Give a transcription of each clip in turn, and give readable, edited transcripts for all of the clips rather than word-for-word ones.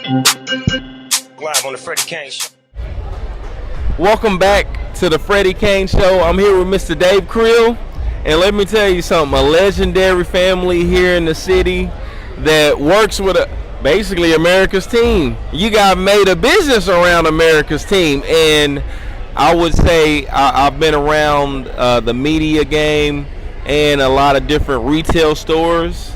Live on the Freddie Kane Show. Welcome back to the Freddie Kane Show. I'm here with Mr. Dave Creel, and let me tell you something, a legendary family here in the city that works with basically America's team. You guys made a business around America's team, and I would say I've been around the media game and a lot of different retail stores.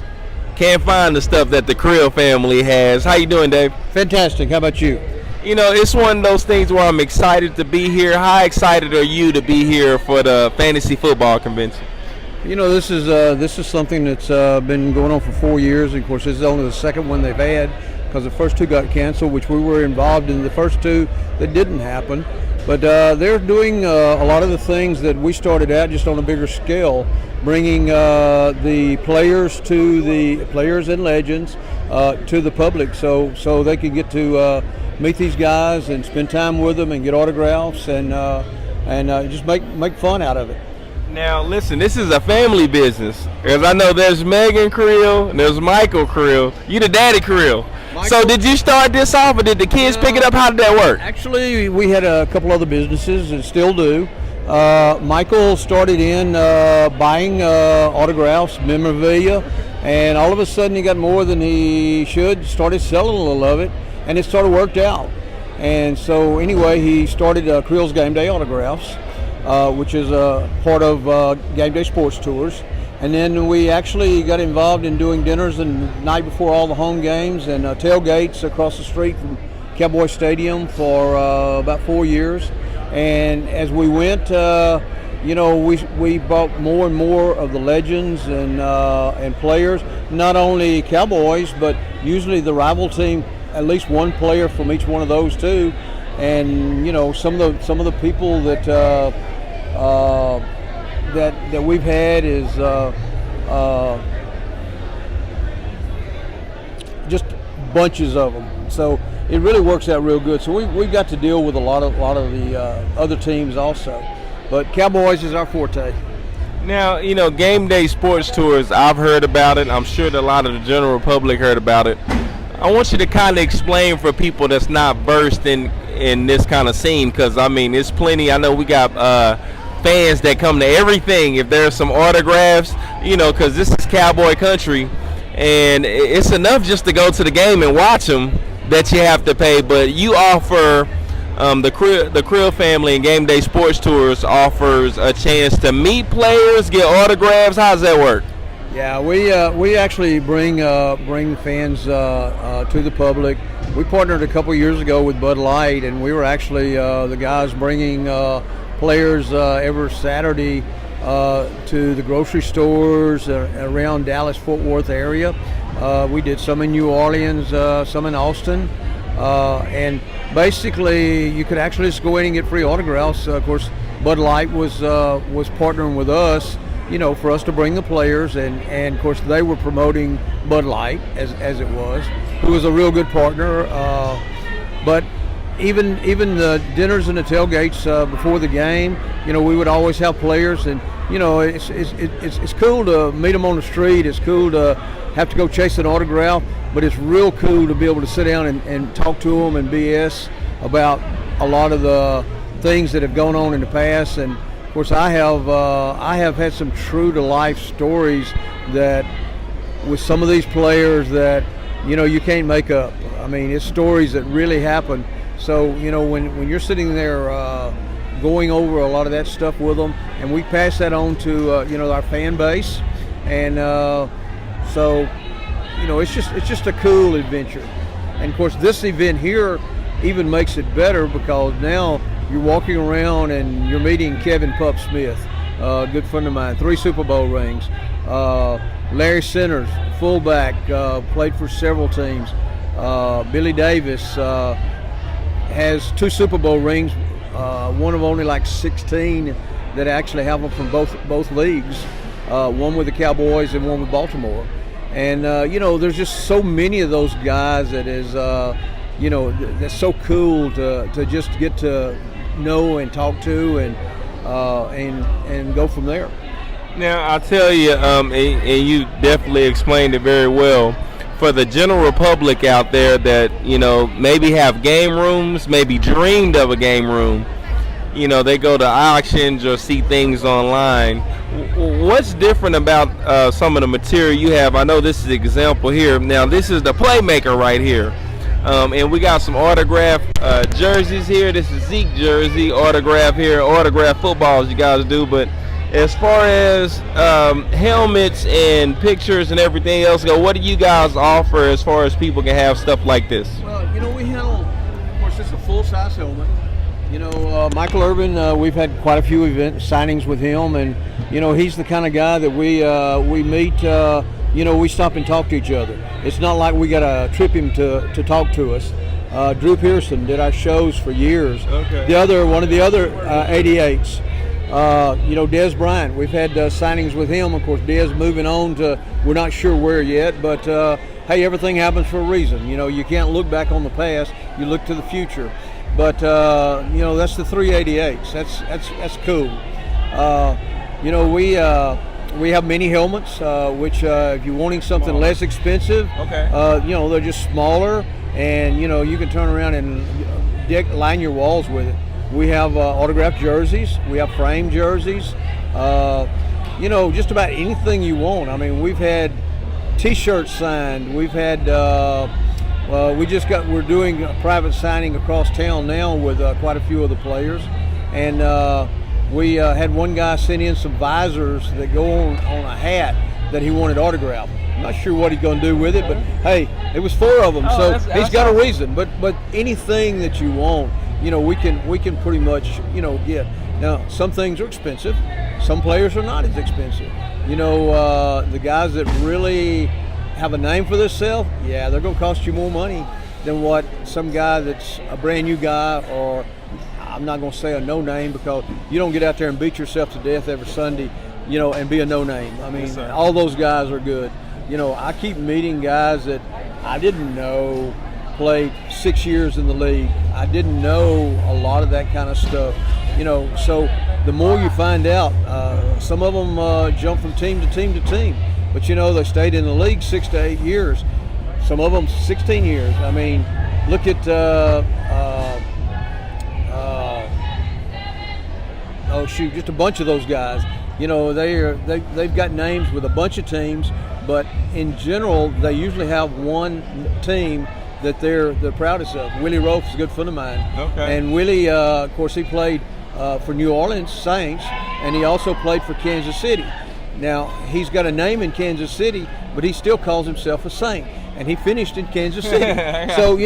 Can't find the stuff that the Creel family has. How you doing, Dave? Fantastic. How about you? You know, it's one of those things where I'm excited to be here. How excited are you to be here for the fantasy football convention? You know, this is something that's been going on for 4 years. And of course, this is only the second one they've had because the first two got canceled, which we were involved in the first two that didn't happen. But they're doing a lot of the things that we started out just on a bigger scale, bringing the players and legends to the public, so they can get to meet these guys and spend time with them and get autographs and just make fun out of it. Now, listen, this is a family business, because I know there's Megan Creel and there's Michael Creel. You the daddy Creel. Michael. So did you start this off, or did the kids pick it up? How did that work? Actually, we had a couple other businesses and still do. Michael started in buying autographs, memorabilia, and all of a sudden he got more than he should, started selling a little of it, and it sort of worked out. And so anyway, he started Creel's Gameday Autographs, which is a part of Gameday Sports Tours. And then we actually got involved in doing dinners the night before all the home games and tailgates across the street from Cowboy Stadium for about 4 years. And as we went, we brought more and more of the legends and players, not only Cowboys, but usually the rival team, at least one player from each one of those two. And some of the people that we've had is just bunches of them. So it really works out real good. So we got to deal with a lot of the other teams also, but Cowboys is our forte. Now, Gameday Sports Tours, I've heard about it. I'm sure that a lot of the general public heard about it. I want you to kind of explain for people that's not versed in this kind of scene, because it's plenty. I know we got fans that come to everything if there's some autographs, because this is cowboy country, and it's enough just to go to the game and watch them that you have to pay. But you offer the Creel family and Gameday Sports Tours offers a chance to meet players, get autographs. How does that work? Yeah, we actually bring fans to the public. We partnered a couple years ago with Bud Light, and we were actually the guys bringing players every Saturday to the grocery stores around Dallas-Fort Worth area. We did some in New Orleans, some in Austin, and basically you could actually just go in and get free autographs. Of course, Bud Light was partnering with us, for us to bring the players, and of course they were promoting Bud Light as it was, who was a real good partner. But even the dinners and the tailgates before the game, we would always have players, and it's cool to meet them on the street. It's cool to have to go chase an autograph, but it's real cool to be able to sit down and talk to them and BS about a lot of the things that have gone on in the past. And of course, I have had some true to life stories that with some of these players that you can't make up. It's stories that really happen. So when you're sitting there going over a lot of that stuff with them, and we pass that on to our fan base, and so it's just a cool adventure. And of course, this event here even makes it better, because now you're walking around and you're meeting Kevin Pup Smith, a good friend of mine, 3 Super Bowl rings. Larry Centers, fullback, played for several teams. Billy Davis has 2 Super Bowl rings, one of only like 16 that actually have them from both leagues, one with the Cowboys and one with Baltimore. And there's just so many of those guys that is that's so cool to just get to know and talk to and go from there. Now, I'll tell you, and you definitely explained it very well. for the general public out there that, maybe have game rooms, maybe dreamed of a game room. They go to auctions or see things online. What's different about some of the material you have? I know this is an example here. Now, this is the playmaker right here. And we got some autographed jerseys here. This is Zeke jersey, autograph here, autographed footballs you guys do. But as far as helmets and pictures and everything else go, what do you guys offer as far as people can have stuff like this? Well, we handle, of course, it's a full-size helmet. Michael Irvin, we've had quite a few signings with him, and he's the kind of guy that we meet. We stop and talk to each other. It's not like we got to trip him to talk to us. Drew Pearson did our shows for years. Okay. One of the other 88s. Dez Bryant, we've had signings with him. Of course, Dez moving on to, we're not sure where yet, but hey, everything happens for a reason. You can't look back on the past, you look to the future. But that's the 388s. That's cool. We have mini helmets, which if you're wanting something less expensive, okay. They're just smaller, and you can turn around and line your walls with it. We have autographed jerseys. We have framed jerseys. Just about anything you want. I mean, we've had T-shirts signed. We've had. We're doing a private signing across town now with quite a few of the players, and we had one guy send in some visors that go on a hat that he wanted autographed. I'm not sure what he's going to do with it, but hey, it was 4 of them, so he's got a reason. But anything that you want, we can pretty much get. Now, some things are expensive, some players are not as expensive. The guys that really have a name for themselves, yeah, they're going to cost you more money than what some guy that's a brand new guy, or I'm not going to say a no name, because you don't get out there and beat yourself to death every Sunday, and be a no name. I mean, all those guys are good. I keep meeting guys that I didn't know played 6 years in the league. I didn't know a lot of that kind of stuff. So the more you find out, some of them jump from team to team to team. But they stayed in the league 6 to 8 years. Some of them 16 years. I mean, look at just a bunch of those guys. They've got names with a bunch of teams, but in general, they usually have one team that they're proudest of. Willie Rofe is a good friend of mine. Okay. And Willie, of course, he played for New Orleans Saints, and he also played for Kansas City. Now, he's got a name in Kansas City, but he still calls himself a Saint, and he finished in Kansas City. So,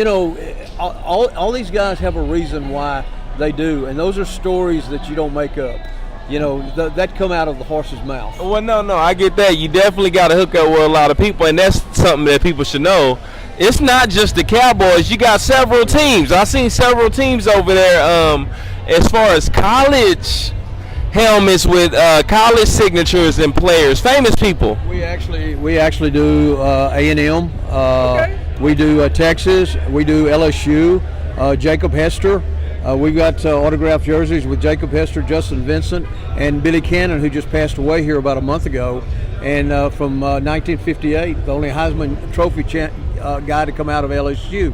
all these guys have a reason why they do, and those are stories that you don't make up. That come out of the horse's mouth. Well, no, I get that. You definitely got to hook up with a lot of people, and that's something that people should know. It's not just the Cowboys. You got several teams. I've seen several teams over there as far as college helmets with college signatures and players, famous people. We actually do A&M. Okay. We do Texas. We do LSU. Jacob Hester. We've got autographed jerseys with Jacob Hester, Justin Vincent, and Billy Cannon, who just passed away here about a month ago. And from 1958, the only Heisman Trophy guy to come out of LSU.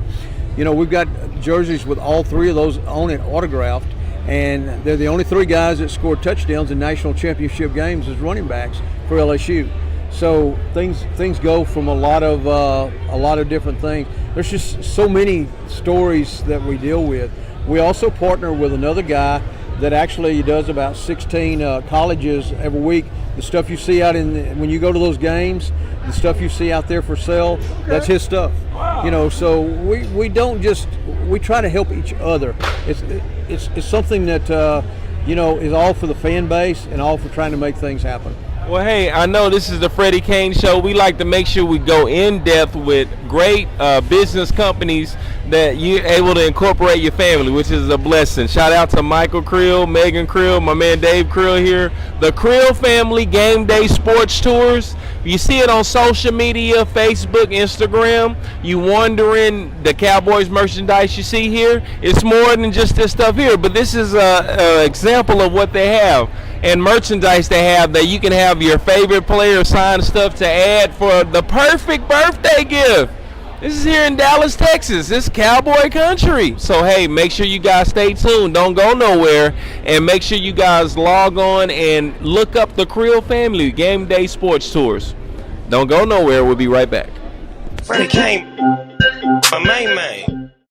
We've got jerseys with all 3 of those on it autographed. And they're the only 3 guys that scored touchdowns in national championship games as running backs for LSU. So things go from a lot of different things. There's just so many stories that we deal with. We also partner with another guy that actually does about 16 colleges every week. The stuff you see out when you go to those games, the stuff you see out there for sale, that's his stuff. Wow. So we don't just, we try to help each other. It's something that is all for the fan base and all for trying to make things happen. Well, hey, I know this is the Freddie Kane Show. We like to make sure we go in depth with great business companies that you're able to incorporate your family, which is a blessing. Shout out to Michael Creel, Megan Creel, my man Dave Creel here. The Creel family Game Day Sports Tours. You see it on social media, Facebook, Instagram. You wondering the Cowboys merchandise you see here? It's more than just this stuff here, but this is an example of what they have. and merchandise they have that you can have your favorite player sign stuff to add for the perfect birthday gift. This is here in Dallas, Texas. It's cowboy country. So, hey, make sure you guys stay tuned. Don't go nowhere. And make sure you guys log on and look up the Creel family, Game Day Sports Tours. Don't go nowhere. We'll be right back. Freddie came, my main man.